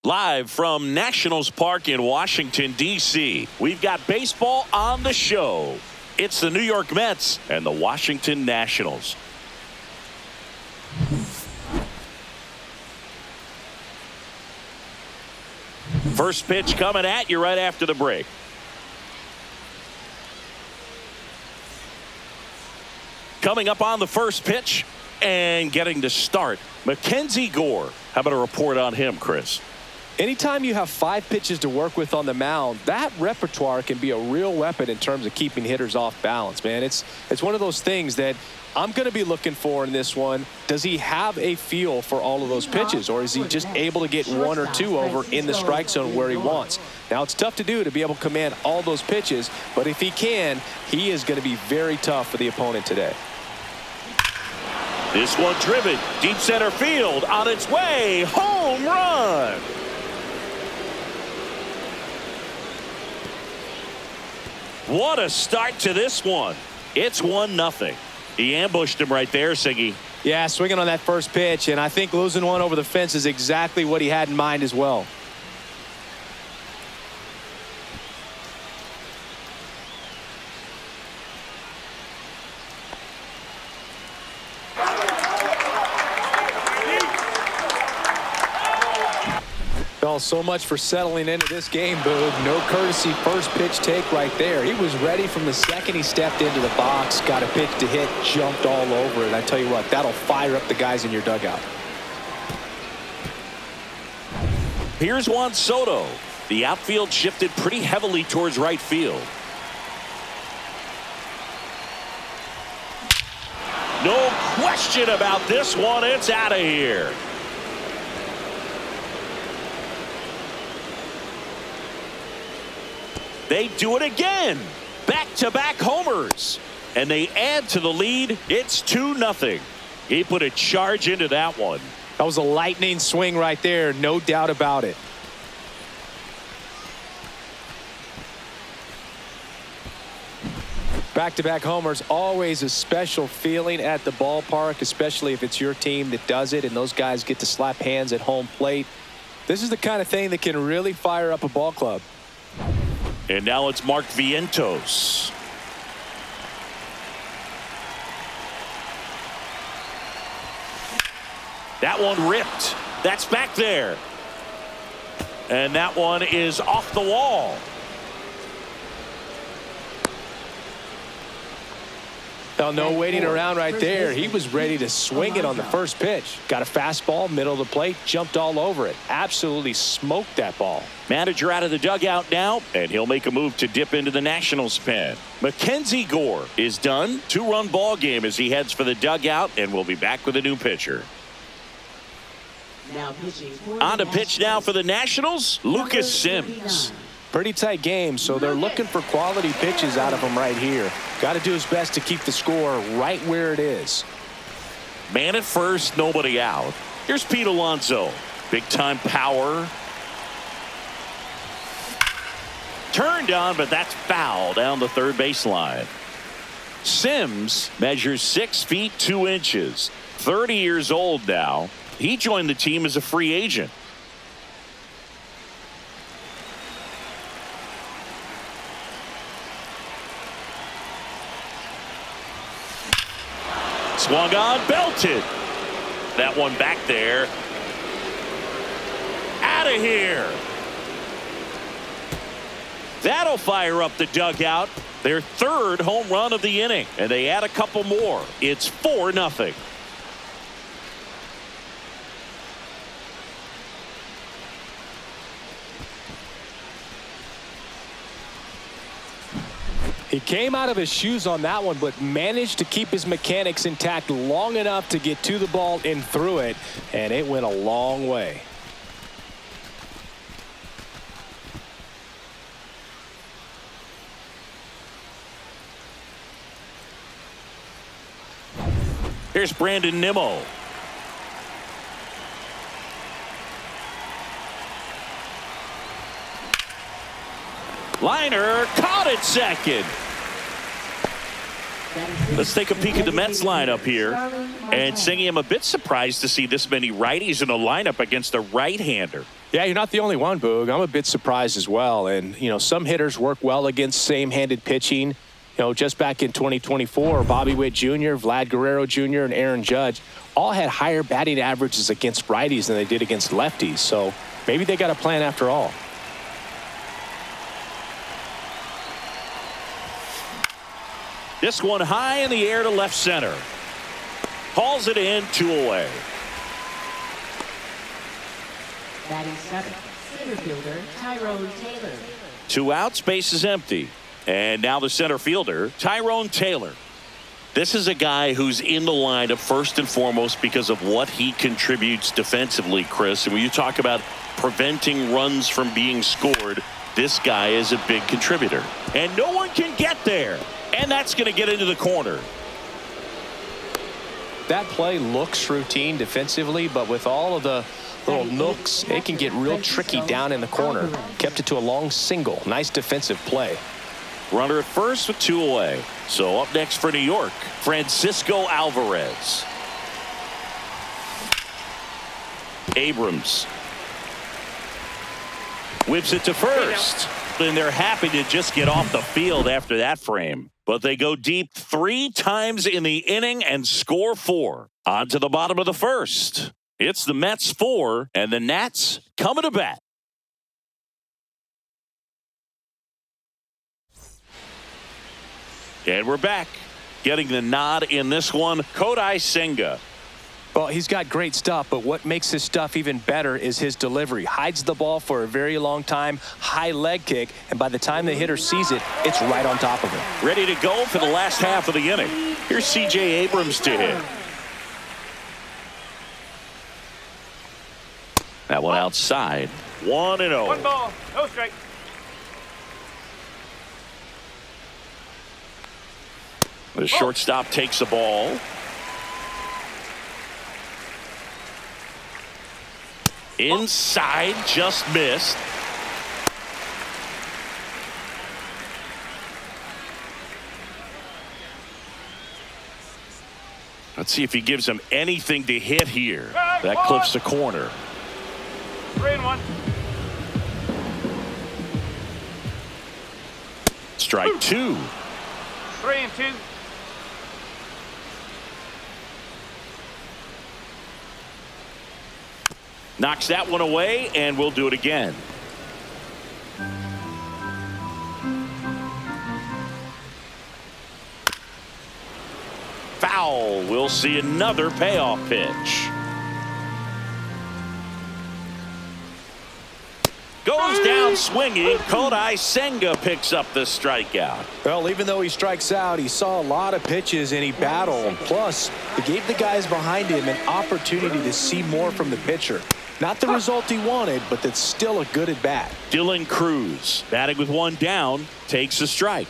Live from Nationals Park in Washington, D.C., we've got baseball on the show. It's the New York Mets and the Washington Nationals. First pitch coming at you right after the break. Coming up on the first pitch and getting to start, Mackenzie Gore. How about a report on him, Chris? Anytime you have 5 pitches to work with on the mound, that repertoire can be a real weapon in terms of keeping hitters off balance, man. It's one of those things that I'm going to be looking for in this one. Does he have a feel for all of those pitches, or is he just able to get 1 or 2 over in the strike zone where he wants? Now, it's tough to do to be able to command all those pitches, but if he can, he is going to be very tough for the opponent today. This one driven deep center field, on its way, home run. What a start to this one. It's 1-0. He ambushed him right there, Siggy. Yeah, swinging on that first pitch, and I think losing one over the fence is exactly what he had in mind as well. Well, so much for settling into this game, Boog. No courtesy first pitch take right there. He was ready from the second he stepped into the box, got a pitch to hit, jumped all over it. I tell you what, that'll fire up the guys in your dugout. Here's Juan Soto. The outfield shifted pretty heavily towards right field. No question about this one. It's out of here. They do it again. Back-to-back homers. And they add to the lead. It's 2-0. He put a charge into that one. That was a lightning swing right there. No doubt about it. Back-to-back homers, always a special feeling at the ballpark, especially if it's your team that does it and those guys get to slap hands at home plate. This is the kind of thing that can really fire up a ball club. And now it's Mark Vientos. That one ripped. That's back there. And that one is off the wall. Well, no waiting around right there. He was ready to swing it on the first pitch. Got a fastball, middle of the plate, jumped all over it. Absolutely smoked that ball. Manager out of the dugout now, and he'll make a move to dip into the Nationals pen. Mackenzie Gore is done. 2-run ball game as he heads for the dugout, and we'll be back with a new pitcher. On to pitch now for the Nationals, Lucas Sims. Pretty tight game, so they're looking for quality pitches out of him right here. Got to do his best to keep the score right where it is. Man at first, nobody out. Here's Pete Alonso. Big time power. Turned on, but that's foul down the third baseline. Sims measures 6 feet 2 inches. 30 years old now. He joined the team as a free agent. Swung on, belted. That one back there. Out of here. That'll fire up the dugout. Their 3rd home run of the inning. And they add a couple more. It's 4-0. He came out of his shoes on that one, but managed to keep his mechanics intact long enough to get to the ball and through it, and it went a long way. Here's Brandon Nimmo. Liner caught at second. Let's take a peek at the Mets lineup here. And Singy, I'm a bit surprised to see this many righties in the lineup against a right-hander. Yeah, you're not the only one, Boog. I'm a bit surprised as well. And, some hitters work well against same-handed pitching. Just back in 2024, Bobby Witt Jr., Vlad Guerrero Jr., and Aaron Judge all had higher batting averages against righties than they did against lefties. So maybe they got a plan after all. This one high in the air to left center. Hauls it in, 2 away. Batting seventh, center fielder Tyrone Taylor. 2 outs, base is empty. And now the center fielder, Tyrone Taylor. This is a guy who's in the lineup first and foremost because of what he contributes defensively, Chris. And when you talk about preventing runs from being scored, this guy is a big contributor. And no one can get there. And that's going to get into the corner. That play looks routine defensively, but with all of the little nooks, it can get real tricky down in the corner. Kept it to a long single. Nice defensive play. Runner at first with 2 away. So up next for New York, Francisco Alvarez. Abrams whips it to first. And they're happy to just get off the field after that frame. But they go deep 3 times in the inning and score 4. On to the bottom of the first. It's the Mets 4 and the Nats coming to bat. And we're back. Getting the nod in this one, Kodai Senga. Well, he's got great stuff, but what makes his stuff even better is his delivery. Hides the ball for a very long time, high leg kick, and by the time the hitter sees it, it's right on top of him. Ready to go for the last half of the inning. Here's C.J. Abrams to hit. That one outside. 1-0. 1 ball, no strike. The shortstop takes the ball. Inside, just missed. Let's see if he gives him anything to hit here. That clips the corner. 3-1. Strike 2. 3-2. Knocks that one away, and we'll do it again. Foul. We'll see another payoff pitch. Goes down swinging. Kodai Senga picks up the strikeout. Well, even though he strikes out, he saw a lot of pitches and he battled. Plus, it gave the guys behind him an opportunity to see more from the pitcher. Not the result he wanted, but that's still a good at bat. Dylan Cruz batting with 1 down, takes a strike.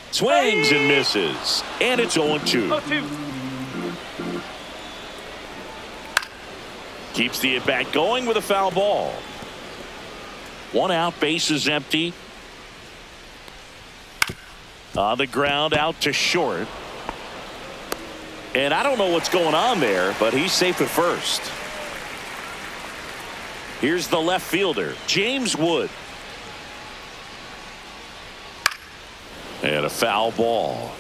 Swings and misses. And it's 0-2. 0-2. Keeps the at-bat going with a foul ball. 1 out, base is empty. On the ground, out to short. And I don't know what's going on there, but he's safe at first. Here's the left fielder, James Wood. And a foul ball.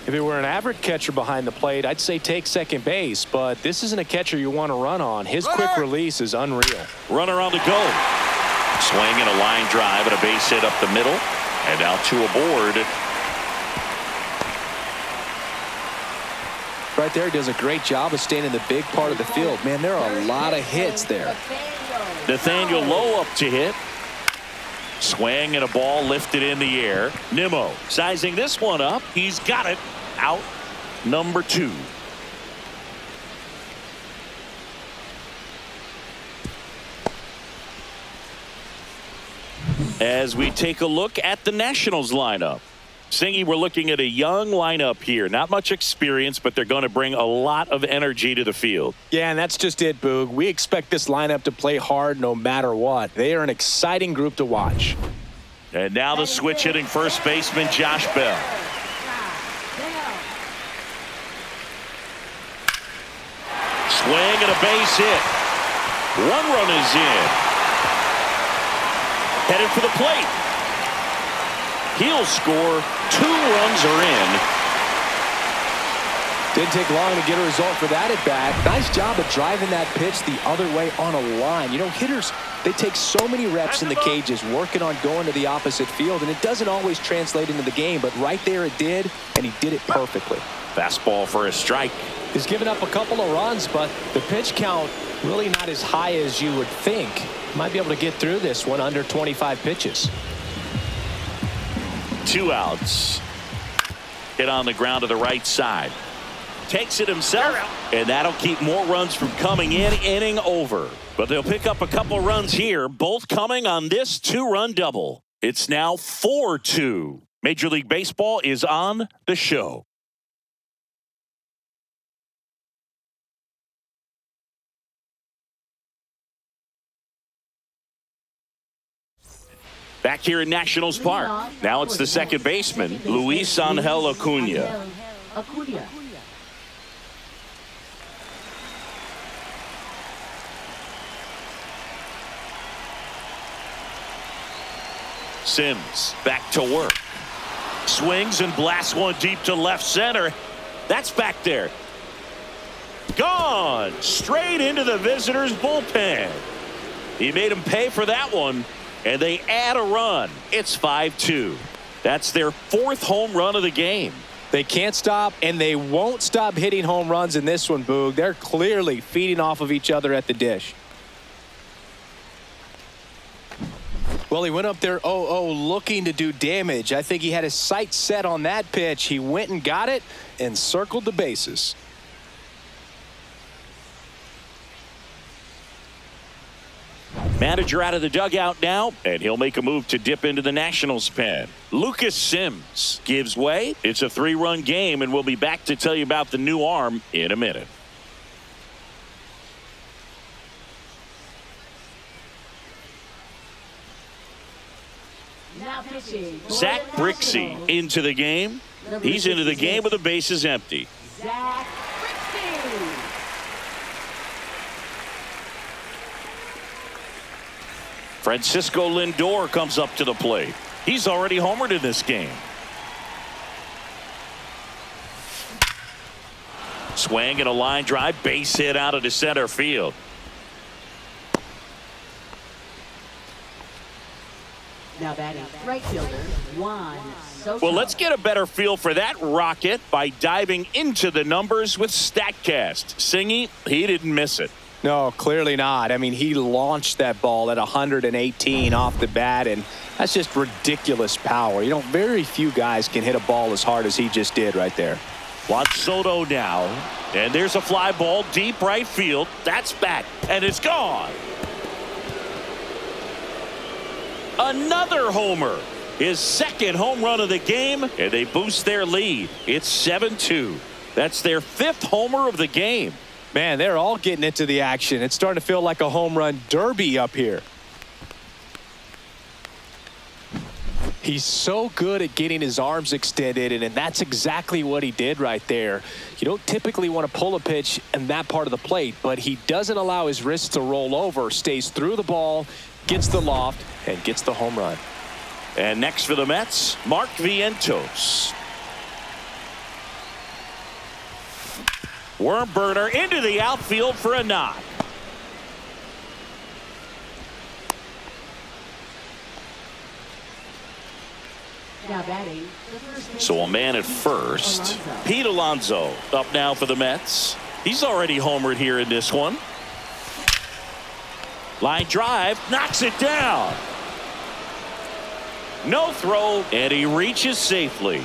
If it were an average catcher behind the plate, I'd say take second base, but this isn't a catcher you want to run on. His quick release is unreal. Runner on the go. Swing and a line drive and a base hit up the middle. And now 2 aboard. Right there, he does a great job of staying in the big part of the field. Man, there are a lot of hits there. Nathaniel Lowe up to hit. Swing and a ball lifted in the air. Nimmo sizing this one up. He's got it. Out number 2. As we take a look at the Nationals lineup. Singy, we're looking at a young lineup here. Not much experience, but they're going to bring a lot of energy to the field. Yeah, and that's just it, Boog. We expect this lineup to play hard no matter what. They are an exciting group to watch. And now the switch hitting first baseman Josh Bell. Swing and a base hit. One run is in. Headed for the plate. He'll score. 2 runs are in. Didn't take long to get a result for that at bat. Nice job of driving that pitch the other way on a line. You know, hitters, they take so many reps in the cages working on going to the opposite field, and it doesn't always translate into the game, but right there it did, and he did it perfectly. Fastball for a strike. He's given up a couple of runs, but the pitch count really not as high as you would think. Might be able to get through this one under 25 pitches. 2 outs. Hit on the ground to the right side. Takes it himself, and that'll keep more runs from coming in. Inning over. But they'll pick up a couple runs here, both coming on this 2-run double. It's now 4-2. Major League Baseball is on the show. Back here in Nationals Park. Now it's the second baseman, Luis Angel Acuna. Sims back to work. Swings and blasts one deep to left center. That's back there. Gone. Straight into the visitors' bullpen. He made him pay for that one, and they add a run. It's 5-2. That's their 4th home run of the game. They can't stop, and they won't stop hitting home runs in this one, Boog. They're clearly feeding off of each other at the dish. Well, he went up there 0-0 looking to do damage. I think he had his sights set on that pitch. He went and got it and circled the bases. Manager out of the dugout now, and he'll make a move to dip into the Nationals pen. Lucas Sims gives way. It's a 3-run game, and we'll be back to tell you about the new arm in a minute. Zach Brixey into the game. He's into the game with the bases empty. Zach Brixey. Francisco Lindor comes up to the plate. He's already homered in this game. Swing and a line drive, base hit out of the center field. Now batting right fielder, Juan Soto. Well, let's get a better feel for that rocket by diving into the numbers with StatCast. Singy, he didn't miss it. No, clearly not. I mean, he launched that ball at 118 off the bat, and that's just ridiculous power. You know, very few guys can hit a ball as hard as he just did right there. Watch Soto now, and there's a fly ball deep right field. That's back, and it's gone. Another homer. His 2nd home run of the game, and they boost their lead. It's 7-2. That's their 5th homer of the game. Man, they're all getting into the action. It's starting to feel like a home run derby up here. He's so good at getting his arms extended, and that's exactly what he did right there. You don't typically want to pull a pitch in that part of the plate, but he doesn't allow his wrists to roll over, stays through the ball, gets the loft, and gets the home run. And next for the Mets, Mark Vientos. Worm burner into the outfield for a knock. Now batting the first baseman, So a man at first. Alonso. Pete Alonso up now for the Mets. He's already homered here in this one. Line drive, knocks it down. No throw, and he reaches safely.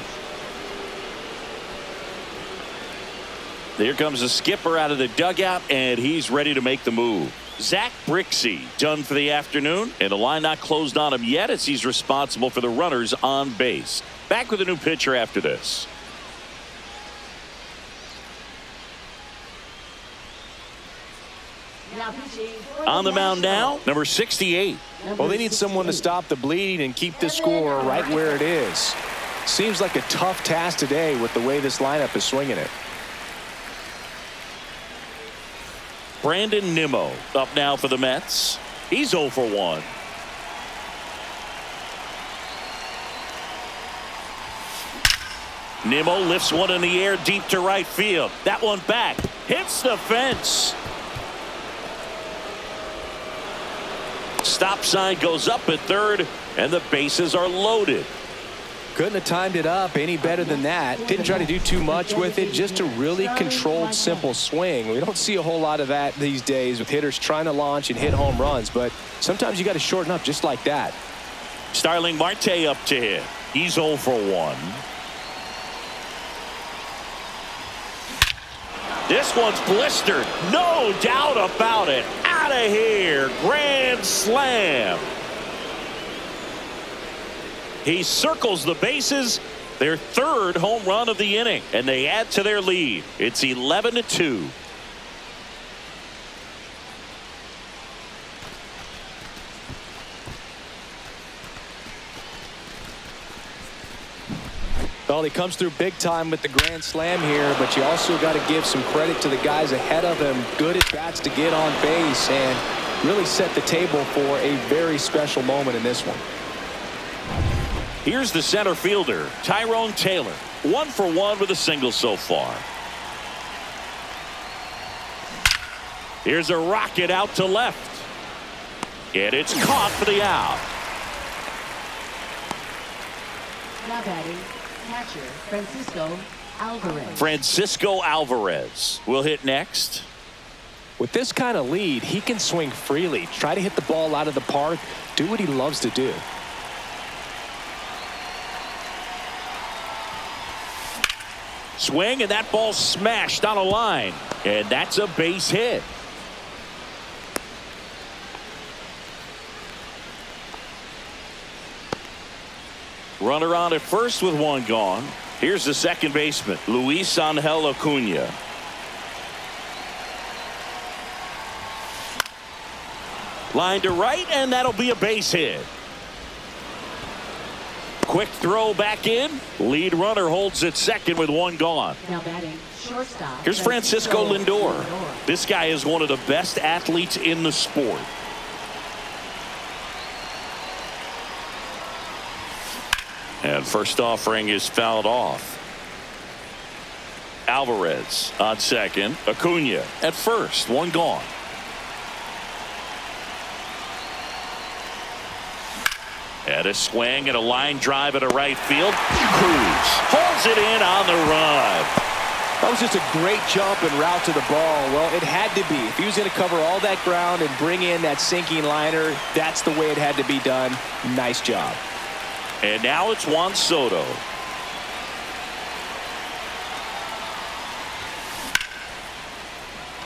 Here comes the skipper out of the dugout, and he's ready to make the move. Zach Brixey done for the afternoon, and the line not closed on him yet as he's responsible for the runners on base. Back with a new pitcher after this. Now pitching for On the mound now, number 68. Well, they need someone to stop the bleeding and keep the score right where it is. Seems like a tough task today with the way this lineup is swinging it. Brandon Nimmo up now for the Mets. He's 0 for 1. Nimmo lifts one in the air deep to right field. That one back. Hits the fence. Stop sign goes up at third, and the bases are loaded. Couldn't have timed it up any better than that. Didn't try to do too much with it. Just a really controlled, simple swing. We don't see a whole lot of that these days with hitters trying to launch and hit home runs. But sometimes you got to shorten up just like that. Starling Marte up to hit. He's 0 for 1. This one's blistered. No doubt about it. Out of here. Grand slam. He circles the bases. Their third home run of the inning, and they add to their lead. It's 11-2. Well, he comes through big time with the grand slam here, but you also got to give some credit to the guys ahead of him. Good at bats to get on base and really set the table for a very special moment in this one. Here's the center fielder, Tyrone Taylor. 1 for 1 with a single so far. Here's a rocket out to left. And it's caught for the out. Now batting, catcher Francisco Alvarez. Francisco Alvarez will hit next. With this kind of lead, he can swing freely, try to hit the ball out of the park, do what he loves to do. Swing, and that ball smashed on a line. And that's a base hit. Runner on at first with one gone. Here's the second baseman, Luis Angel Acuna. Line to right, and that'll be a base hit. Quick throw back in. Lead runner holds at second with one gone. Now batting, shortstop. Here's Francisco Lindor. This guy is one of the best athletes in the sport. And first offering is fouled off. Alvarez on second. Acuna at first. One gone. And a swing and a line drive at a right field. Cruz holds it in on the run. That was just a great jump and route to the ball. Well, it had to be. If he was going to cover all that ground and bring in that sinking liner, that's the way it had to be done. Nice job. And now it's Juan Soto.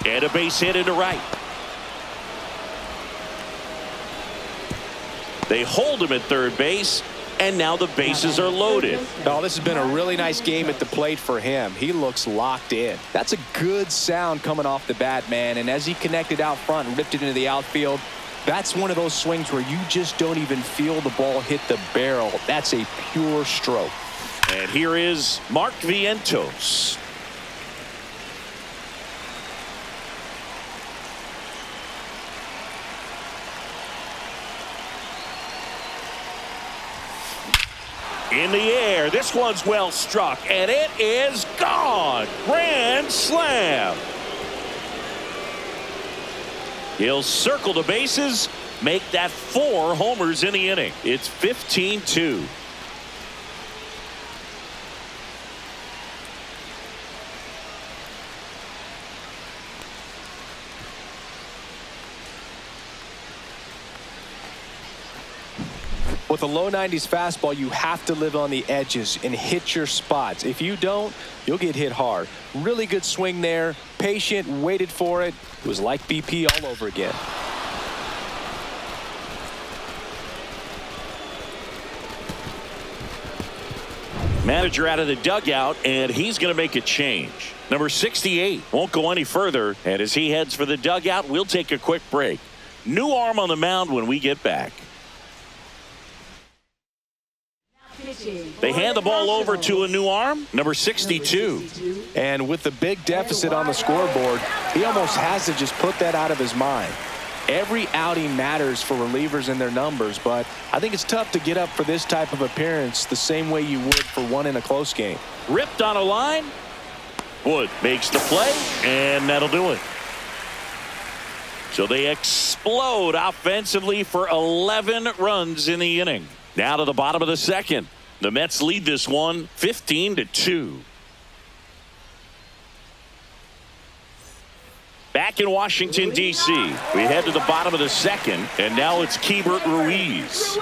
And a base hit into right. They hold him at third base, and now the bases are loaded. Oh, this has been a really nice game at the plate for him. He looks locked in. That's a good sound coming off the bat, man. And as he connected out front and ripped it into the outfield, that's one of those swings where you just don't even feel the ball hit the barrel. That's a pure stroke. And here is Mark Vientos. In the air, this one's well struck, and it is gone. Grand slam. He'll circle the bases, make that 4 homers in the inning. It's 15-2. With a low 90s fastball, you have to live on the edges and hit your spots. If you don't, you'll get hit hard. Really good swing there. Patient, waited for it. It was like BP all over again. Manager out of the dugout, and he's going to make a change. Number 68 won't go any further, and as he heads for the dugout, we'll take a quick break. New arm on the mound when we get back. They hand the ball over to a new arm, number 62. And with the big deficit on the scoreboard, he almost has to just put that out of his mind. Every outing matters for relievers and their numbers, but I think it's tough to get up for this type of appearance the same way you would for one in a close game. Ripped on a line. Wood makes the play, and that'll do it. So they explode offensively for 11 runs in the inning. Now to the bottom of the second. The Mets lead this one 15-2. Back in Washington, D.C., we head to the bottom of the second, and now it's Keibert Ruiz.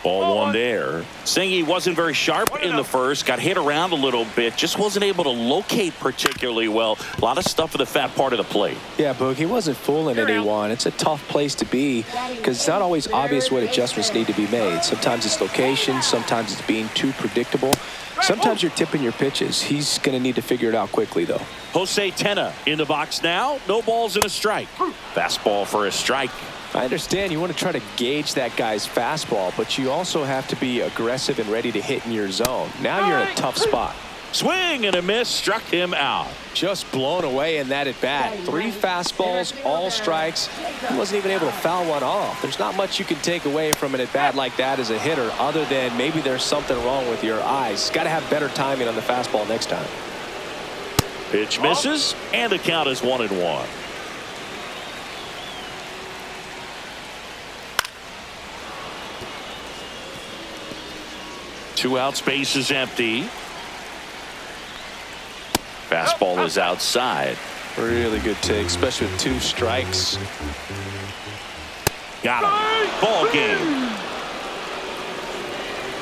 Ball one there. Saying he wasn't very sharp in the first, got hit around a little bit, just wasn't able to locate particularly well. A lot of stuff for the fat part of the plate. Yeah, Boog, he wasn't fooling anyone. It's a tough place to be because it's not always obvious what adjustments need to be made. Sometimes it's location, sometimes it's being too predictable. Sometimes you're tipping your pitches. He's going to need to figure it out quickly, though. Jose Tena in the box now. No balls and a strike. Fastball for a strike. I understand you want to try to gauge that guy's fastball, but you also have to be aggressive and ready to hit in your zone. Now you're in a tough spot. Swing and a miss, struck him out. Just blown away in that at bat. 3 fastballs, all strikes. He wasn't even able to foul one off. There's not much you can take away from an at bat like that as a hitter, other than maybe there's something wrong with your eyes. Got to have better timing on the fastball next time. Pitch misses, and the count is 1-1. Two outs, base is empty. Fastball is outside. Really good take, especially with 2 strikes. Got him. Ball game.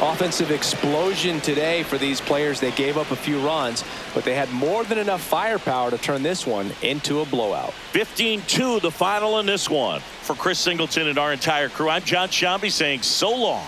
Offensive explosion today for these players. They gave up a few runs, but they had more than enough firepower to turn this one into a blowout. 15-2 the final in this one. For Chris Singleton and our entire crew, I'm John Shambi saying so long.